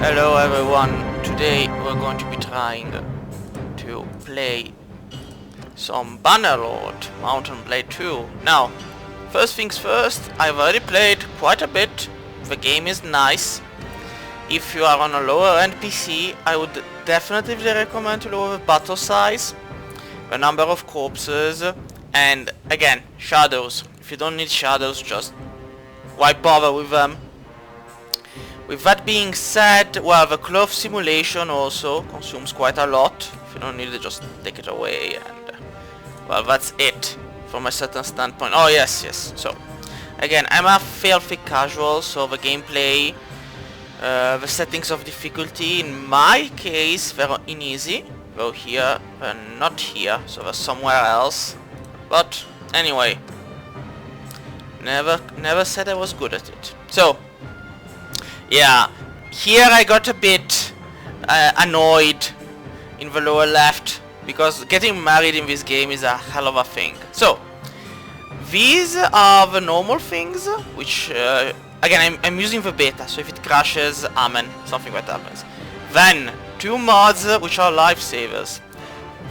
Hello everyone, today we're going to be trying to play some Bannerlord, Mount&Blade 2. Now, first things first, I've already played quite a bit, the game is nice. If you are on a lower end PC, I would definitely recommend to lower the battle size, the number of corpses, and again, shadows. If you don't need shadows, just why bother with them? With that being said, well, the cloth simulation also consumes quite a lot. If you don't need it, just take it away, and well, that's it from a certain standpoint. Oh yes. So again, I'm a filthy casual, so the gameplay, the settings of difficulty in my case they're in easy. Though here, not here, so they're somewhere else. But anyway, never said I was good at it. So. Yeah, here I got a bit annoyed in the lower left, because getting married in this game is a hell of a thing. So, these are the normal things, which, again, I'm using the beta, so if it crashes, amen, something that happens. Then, two mods, which are lifesavers.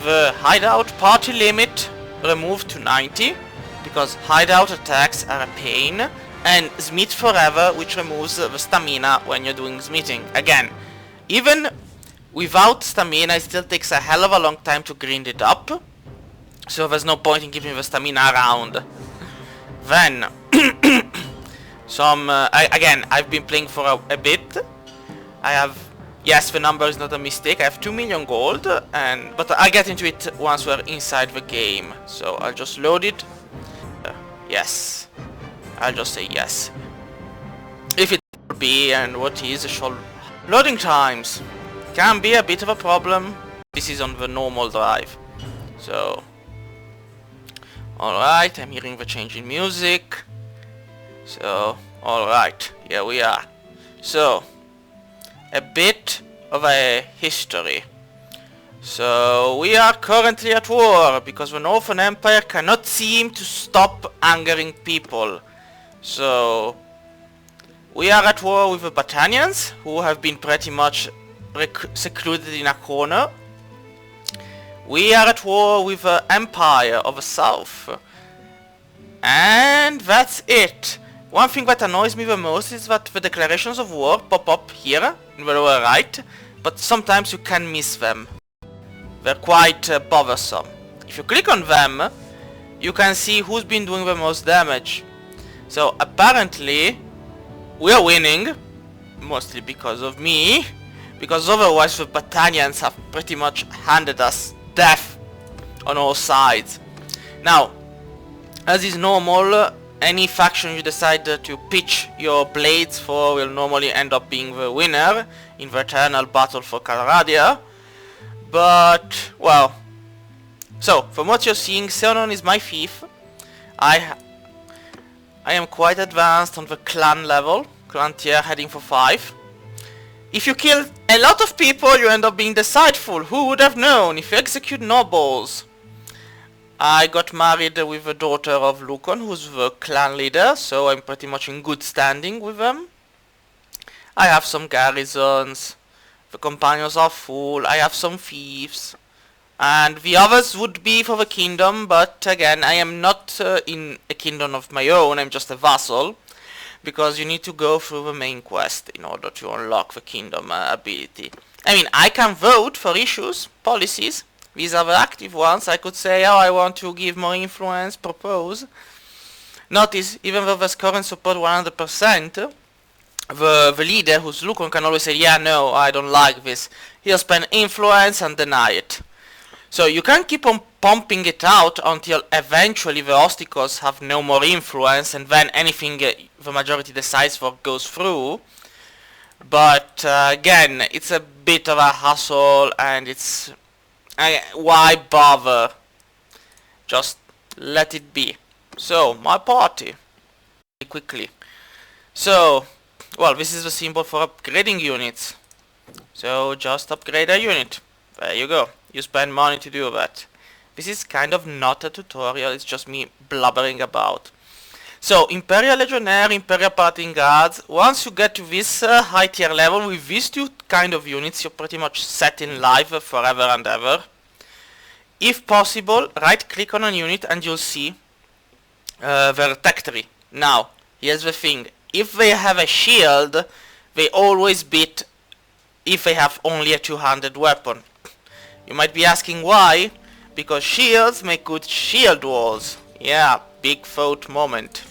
The hideout party limit removed to 90, because hideout attacks are a pain. And Smith Forever, which removes the stamina when you're doing smithing. Again, even without stamina, it still takes a hell of a long time to grind it up. So there's no point in keeping the stamina around. Then, again, I've been playing for a bit. I have, yes, the number is not a mistake. I have 2 million gold, but I'll get into it once we're inside the game. So I'll just load it. Yes. I'll just say yes. If it will be, and what is the short loading times can be a bit of a problem. This is on the normal drive. So alright, I'm hearing the change in music. So alright, here we are. So a bit of a history. So we are currently at war because the Northern Empire cannot seem to stop angering people. So, we are at war with the Battanians, who have been pretty much secluded in a corner. We are at war with the Empire of the South. And that's it. One thing that annoys me the most is that the declarations of war pop up here, in the lower right, but sometimes you can miss them. They're quite bothersome. If you click on them, you can see who's been doing the most damage. So apparently we are winning, mostly because of me, because otherwise the Battanians have pretty much handed us death on all sides. Now, as is normal, any faction you decide to pitch your blades for will normally end up being the winner in the eternal battle for Calradia. But, well, so from what you're seeing, Seonon is my thief. I am quite advanced on the clan level, clan tier heading for 5. If you kill a lot of people, you end up being decideful. Who would have known? If you execute nobles. I got married with the daughter of Lukon, who's the clan leader, so I'm pretty much in good standing with them. I have some garrisons. The companions are full. I have some thieves. And the others would be for the kingdom, but again, I am not in a kingdom of my own, I'm just a vassal, because you need to go through the main quest in order to unlock the kingdom ability. I mean, I can vote for issues, policies. These are the active ones. I could say, oh, I want to give more influence, propose. Notice, even though there's current support 100%, the leader, who's Lukon, can always say, yeah, no, I don't like this. He'll spend influence and deny it. So you can keep on pumping it out until eventually the Osticos have no more influence, and then anything the majority decides for goes through. But again, it's a bit of a hassle, and it's... why bother? Just let it be. So, my party. Quickly. So, well, this is the symbol for upgrading units. So, just upgrade a unit. There you go. You spend money to do that. This is kind of not a tutorial, it's just me blubbering about. So, Imperial Legionnaire, Imperial Paladin Guards, once you get to this high tier level, with these two kind of units, you're pretty much set in life forever and ever. If possible, right click on a unit and you'll see their tech tree. Now, here's the thing, if they have a shield, they always beat if they have only a 200 weapon. You might be asking why, because shields make good shield walls. Yeah, big thought moment.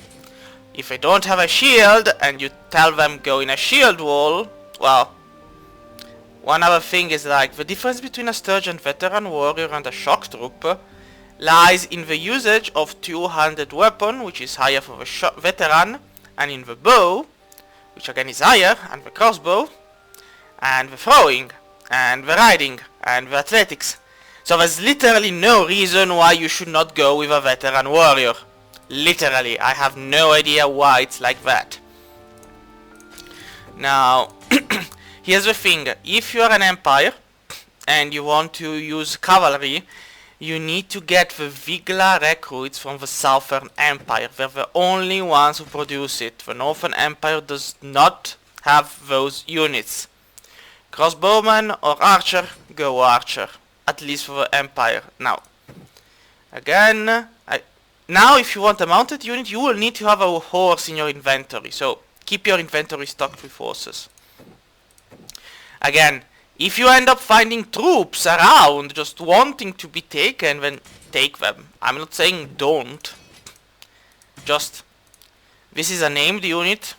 If they don't have a shield and you tell them go in a shield wall, well, one other thing is like the difference between a Sturgeon veteran warrior and a shock trooper lies in the usage of 200 weapon, which is higher for the veteran, and in the bow, which again is higher, and the crossbow, and the throwing, and the riding, and the athletics. So there's literally no reason why you should not go with a veteran warrior. Literally, I have no idea why it's like that. Now, here's the thing, if you're an empire and you want to use cavalry, you need to get the Vigla recruits from the Southern Empire. They're the only ones who produce it. The Northern Empire does not have those units. Crossbowman or archer, go archer. At least for the Empire. Now, again, now if you want a mounted unit, you will need to have a horse in your inventory. So, keep your inventory stocked with horses. Again, if you end up finding troops around just wanting to be taken, then take them. I'm not saying don't. Just, this is a named unit.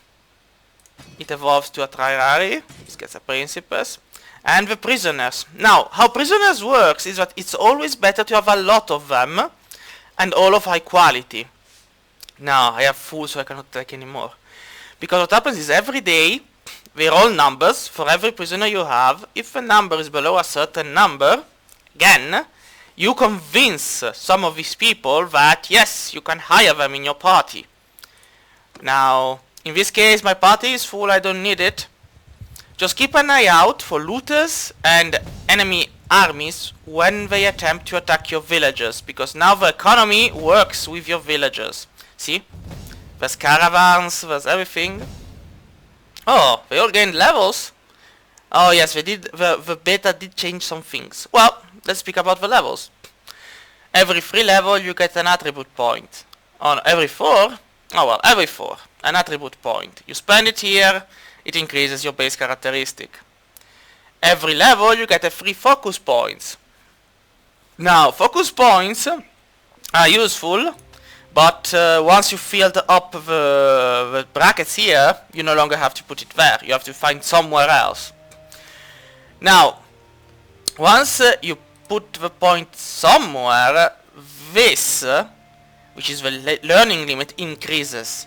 It evolves to a Trirari. This gets a Principes. And the prisoners. Now, how prisoners works is that it's always better to have a lot of them and all of high quality. Now, I have full so I cannot take any more. Because what happens is every day they roll numbers for every prisoner you have. If the number is below a certain number, again, you convince some of these people that yes, you can hire them in your party. Now, in this case my party is full, I don't need it. Just keep an eye out for looters and enemy armies when they attempt to attack your villagers, because now the economy works with your villagers. See? There's caravans, there's everything. Oh, they all gained levels. Oh yes, they did. The beta did change some things. Well, let's speak about the levels. Every 3 level you get an attribute point. On every 4, oh well, every 4, an attribute point. You spend it here, it increases your base characteristic. Every level you get a 3 focus points. Now, focus points are useful, but once you filled up the brackets here, you no longer have to put it there. You have to find somewhere else. Now, once you put the point somewhere, this, which is the learning limit, increases.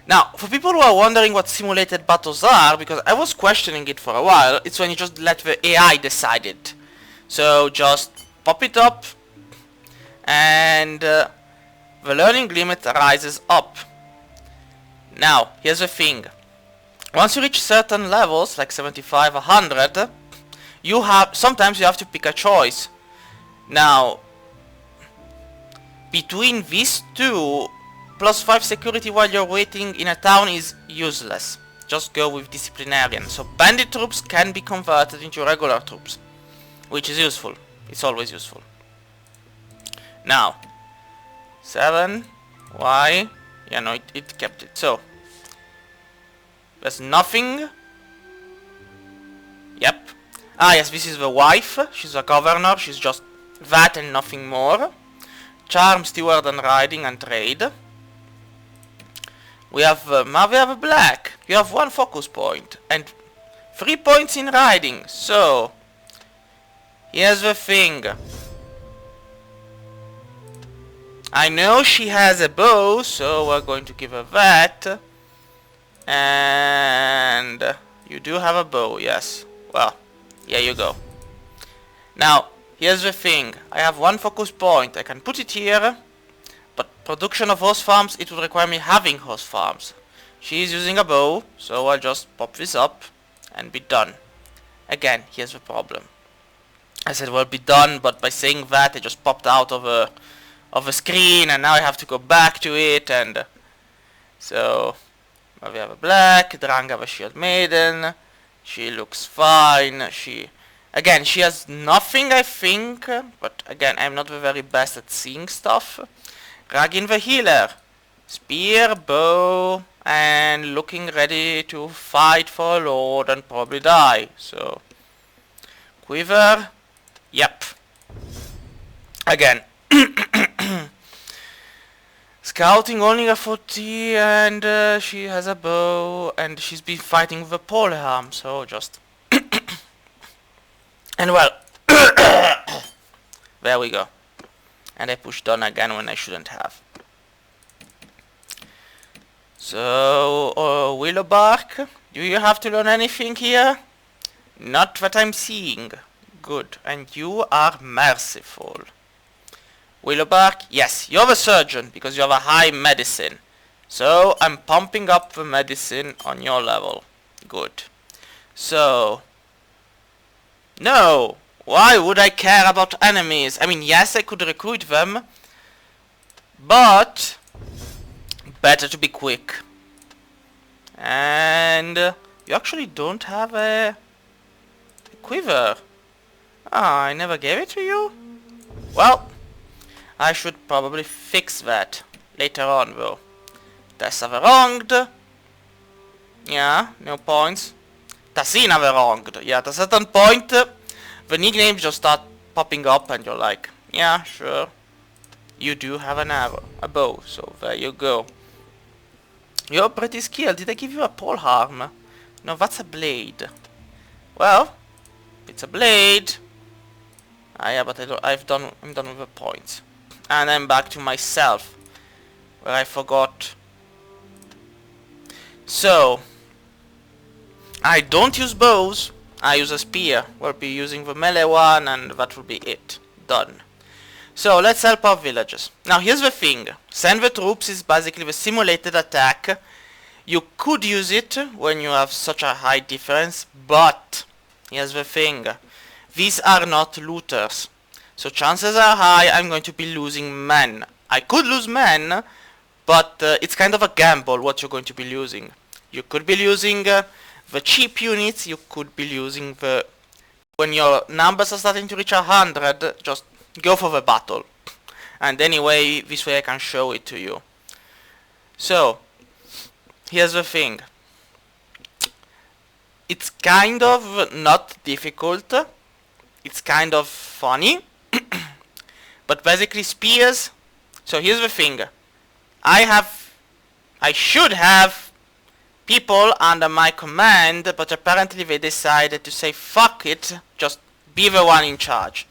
Now, for people who are wondering what simulated battles are, because I was questioning it for a while, it's when you just let the AI decide it. So just pop it up, and the learning limit rises up. Now, here's the thing. Once you reach certain levels, like 75, 100, sometimes you have to pick a choice. Now, between these two, +5 security while you're waiting in a town is useless. Just go with disciplinarian. So bandit troops can be converted into regular troops, which is useful. It's always useful. Now, 7, why? Yeah, no, it kept it. So, there's nothing. Yep. Ah, yes, this is the wife. She's a governor. She's just that and nothing more. Charm, steward, and riding and trade. We have now we have a black. You have 1 focus point and 3 points in riding. So here's the thing. I know she has a bow, so we're going to give her that. And you do have a bow, yes. Well, here you go. Now, here's the thing. I have 1 focus point. I can put it here. But production of horse farms, it would require me having horse farms. She is using a bow, so I'll just pop this up and be done. Again, here's the problem. I said well be done, but by saying that it just popped out of a screen, and now I have to go back to it, and So we have a black, Drang have a shield maiden. She looks fine. She has nothing, I think, but again, I'm not the very best at seeing stuff. Ragin the healer. Spear, bow, and looking ready to fight for a lord and probably die. So, quiver. Yep. Again. Scouting only a 40, and she has a bow, and she's been fighting with a polearm, so just... and well... there we go. And I pushed done again when I shouldn't have. So, Willowbark, do you have to learn anything here? Not that I'm seeing. Good, and you are merciful. Willowbark, yes, you're the surgeon because you have a high medicine. So, I'm pumping up the medicine on your level. Good. So, no, why would I care about enemies? I mean, yes, I could recruit them, but better to be quick. And you actually don't have a quiver. Ah, I never gave it to you? Well, I should probably fix that later on though. Das have wronged. Yeah, no points. Tassin have wronged. Yeah, at a certain point, the nicknames just start popping up and you're like, yeah, sure. You do have an arrow, a bow, so there you go. You're pretty skilled. Did I give you a polearm? No, that's a blade. Well, it's a blade. Ah, yeah, but I'm done with the points. And I'm back to myself, where I forgot. So, I don't use bows. I use a spear. We'll be using the melee one, and that will be it. Done. So, let's help our villagers. Now, here's the thing. Send the troops is basically the simulated attack. You could use it when you have such a high difference, but here's the thing. These are not looters. So chances are high I'm going to be losing men. I could lose men, but it's kind of a gamble what you're going to be losing. You could be losing the cheap units, you could be losing the... When your numbers are starting to reach 100, just go for the battle. And anyway, this way I can show it to you. So, here's the thing. It's kind of not difficult. It's kind of funny. But basically spears. So here's the thing. I should have people under my command, but apparently they decided to say fuck it, just be the one in charge.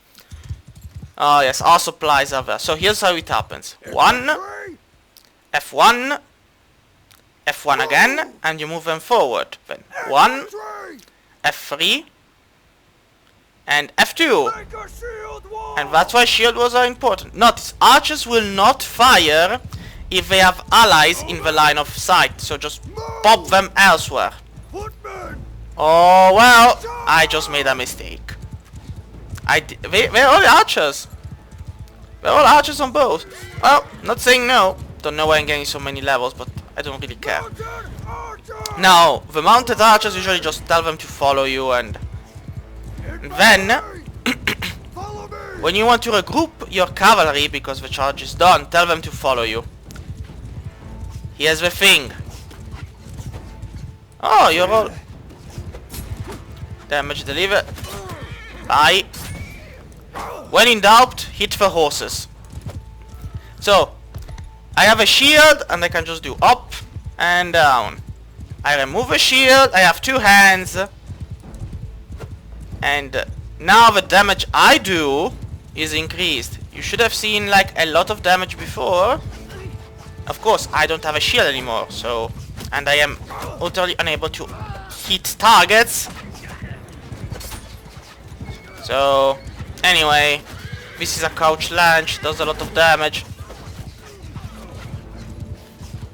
Oh yes, all supplies are there. So here's how it happens. F1, F1 again, and you move them forward. Then 1, F3, and F2. And that's why shield walls are important. Notice, archers will not fire if they have allies in the line of sight. So just pop them elsewhere. Oh well, I just made a mistake. They're all archers. They're all archers on both. Well, not saying no. Don't know why I'm getting so many levels, but I don't really care. Now, the mounted archers usually just tell them to follow you, and then when you want to regroup your cavalry because the charge is done, tell them to follow you. Here's the thing. Oh, you're all... Damage delivered. Bye. When in doubt, hit the horses. So, I have a shield and I can just do up and down. I remove a shield, I have 2 hands. And now the damage I do is increased. You should have seen like a lot of damage before. Of course, I don't have a shield anymore, so... And I am utterly unable to hit targets. So, anyway, this is a couch launch, does a lot of damage.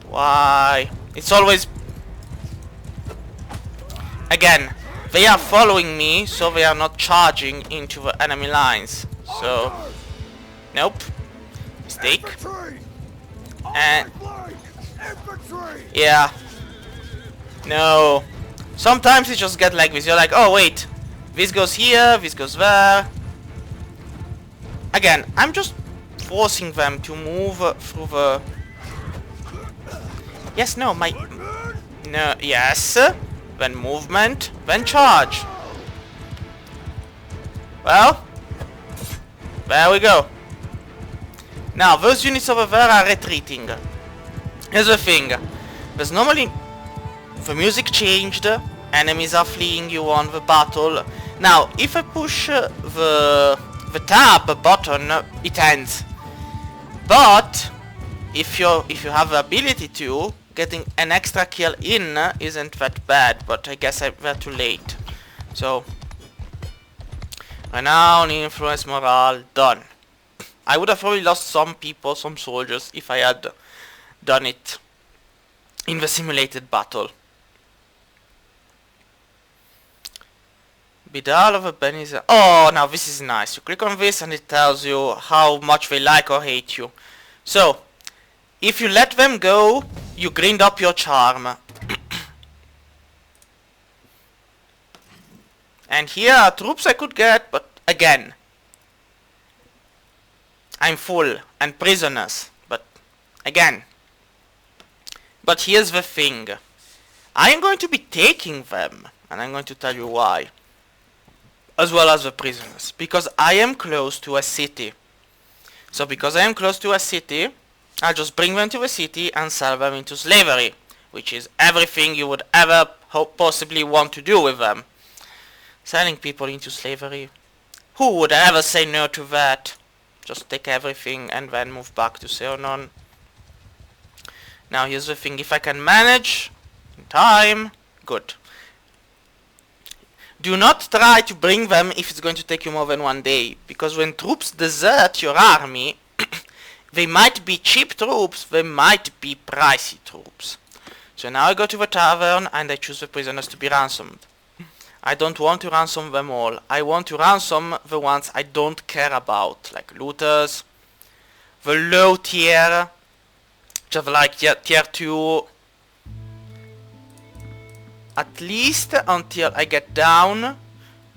Why? It's always... Again, they are following me, so they are not charging into the enemy lines. So, nope. Mistake. And Yeah. No. Sometimes you just get like this. You're like, oh wait, this goes here, this goes there. Again, I'm just forcing them to move through the... Yes, no, my... No, yes. Then movement, then charge. Well, there we go. Now, those units over there are retreating. Here's the thing. There's normally... The music changed. Enemies are fleeing you on the battle. Now, if I push the tab button, it ends. But if you have the ability to, getting an extra kill in isn't that bad. But I guess we're too late. So, renown, influence, morale, done. I would have probably lost some people, some soldiers, if I had done it in the simulated battle. Bidal of a Benny's. Oh, now this is nice. You click on this and it tells you how much they like or hate you. So, if you let them go, you grind up your charm. And here are troops I could get, but again, I'm full, and prisoners, but again. But here's the thing. I'm going to be taking them, and I'm going to tell you why. As well as the prisoners, because I am close to a city. So because I am close to a city, I'll just bring them to the city and sell them into slavery, which is everything you would ever possibly want to do with them. Selling people into slavery. Who would ever say no to that? Just take everything and then move back to Seonon. Now here's the thing, if I can manage in time, good. Do not try to bring them if it's going to take you more than 1 day, because when troops desert your army, they might be cheap troops, they might be pricey troops. So now I go to the tavern and I choose the prisoners to be ransomed. I don't want to ransom them all. I want to ransom the ones I don't care about, like looters, the low tier, just like tier 2, at least until I get down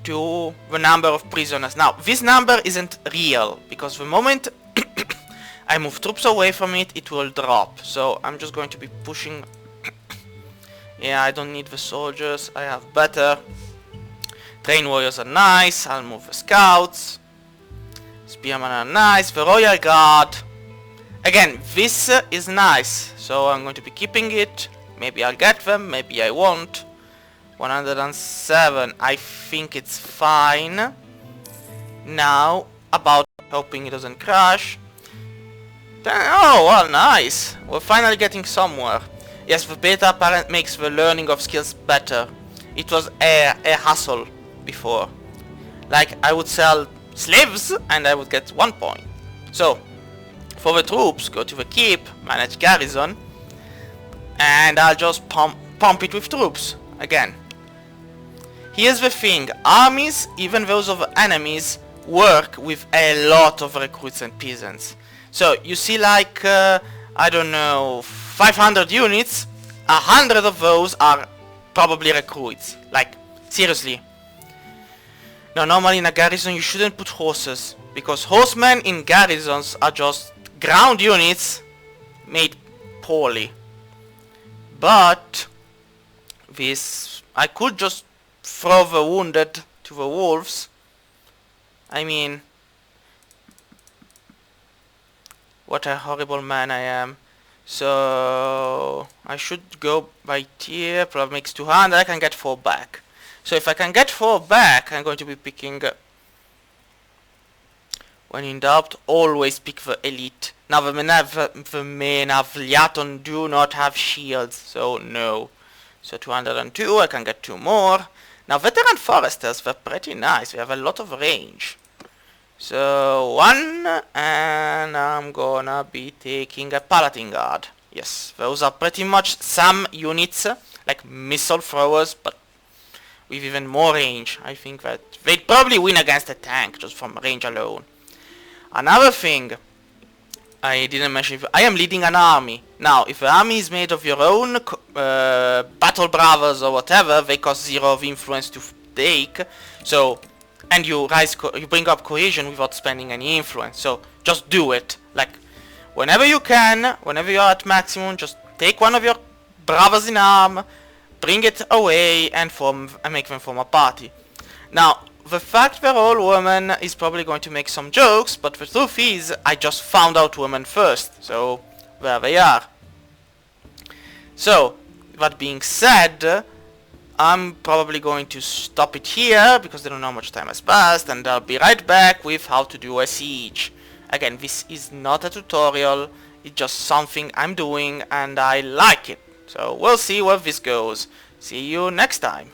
to the number of prisoners. Now, this number isn't real, because the moment I move troops away from it, it will drop. So I'm just going to be pushing. Yeah, I don't need the soldiers, I have better. Train warriors are nice, I'll move the scouts. Spearmen are nice, the royal guard. Again, this is nice, so I'm going to be keeping it. Maybe I'll get them, maybe I won't. 107, I think it's fine. Now, about hoping it doesn't crash. Oh, well, nice. We're finally getting somewhere. Yes, the beta apparently makes the learning of skills better. It was a hassle before. Like, I would sell slaves and I would get 1 point. So, for the troops, go to the keep, manage garrison, and I'll just pump it with troops again. Here's the thing, armies, even those of enemies, work with a lot of recruits and peasants. So you see, like, I don't know, 500 units, 100 of those are probably recruits. Like, seriously. Now normally in a garrison you shouldn't put horses, because horsemen in garrisons are just ground units made poorly. But this, I could just throw the wounded to the wolves. I mean, what a horrible man I am. So I should go by tier, probably makes 200, I can get 4 back. So if I can get 4 back, I'm going to be picking, when in doubt, always pick the elite. Now the Menavliaton do not have shields, so no. So 202, I can get 2 more. Now veteran foresters, they're pretty nice, they have a lot of range. So 1, and I'm gonna be taking a paladin guard. Yes, those are pretty much some units, like missile throwers, but with even more range. I think that they'd probably win against a tank just from range alone. Another thing I didn't mention, I am leading an army. Now, if the army is made of your own battle bravos or whatever, they cost 0 of influence to take. So, and you you bring up cohesion without spending any influence. So just do it. Like, whenever you can, whenever you're at maximum, just take one of your bravos in arm, bring it away, and make them form a party. Now, the fact they're all women is probably going to make some jokes, but the truth is, I just found out women first, so there they are. So, that being said, I'm probably going to stop it here, because I don't know how much time has passed, and I'll be right back with how to do a siege. Again, this is not a tutorial, it's just something I'm doing, and I like it. So, we'll see where this goes. See you next time.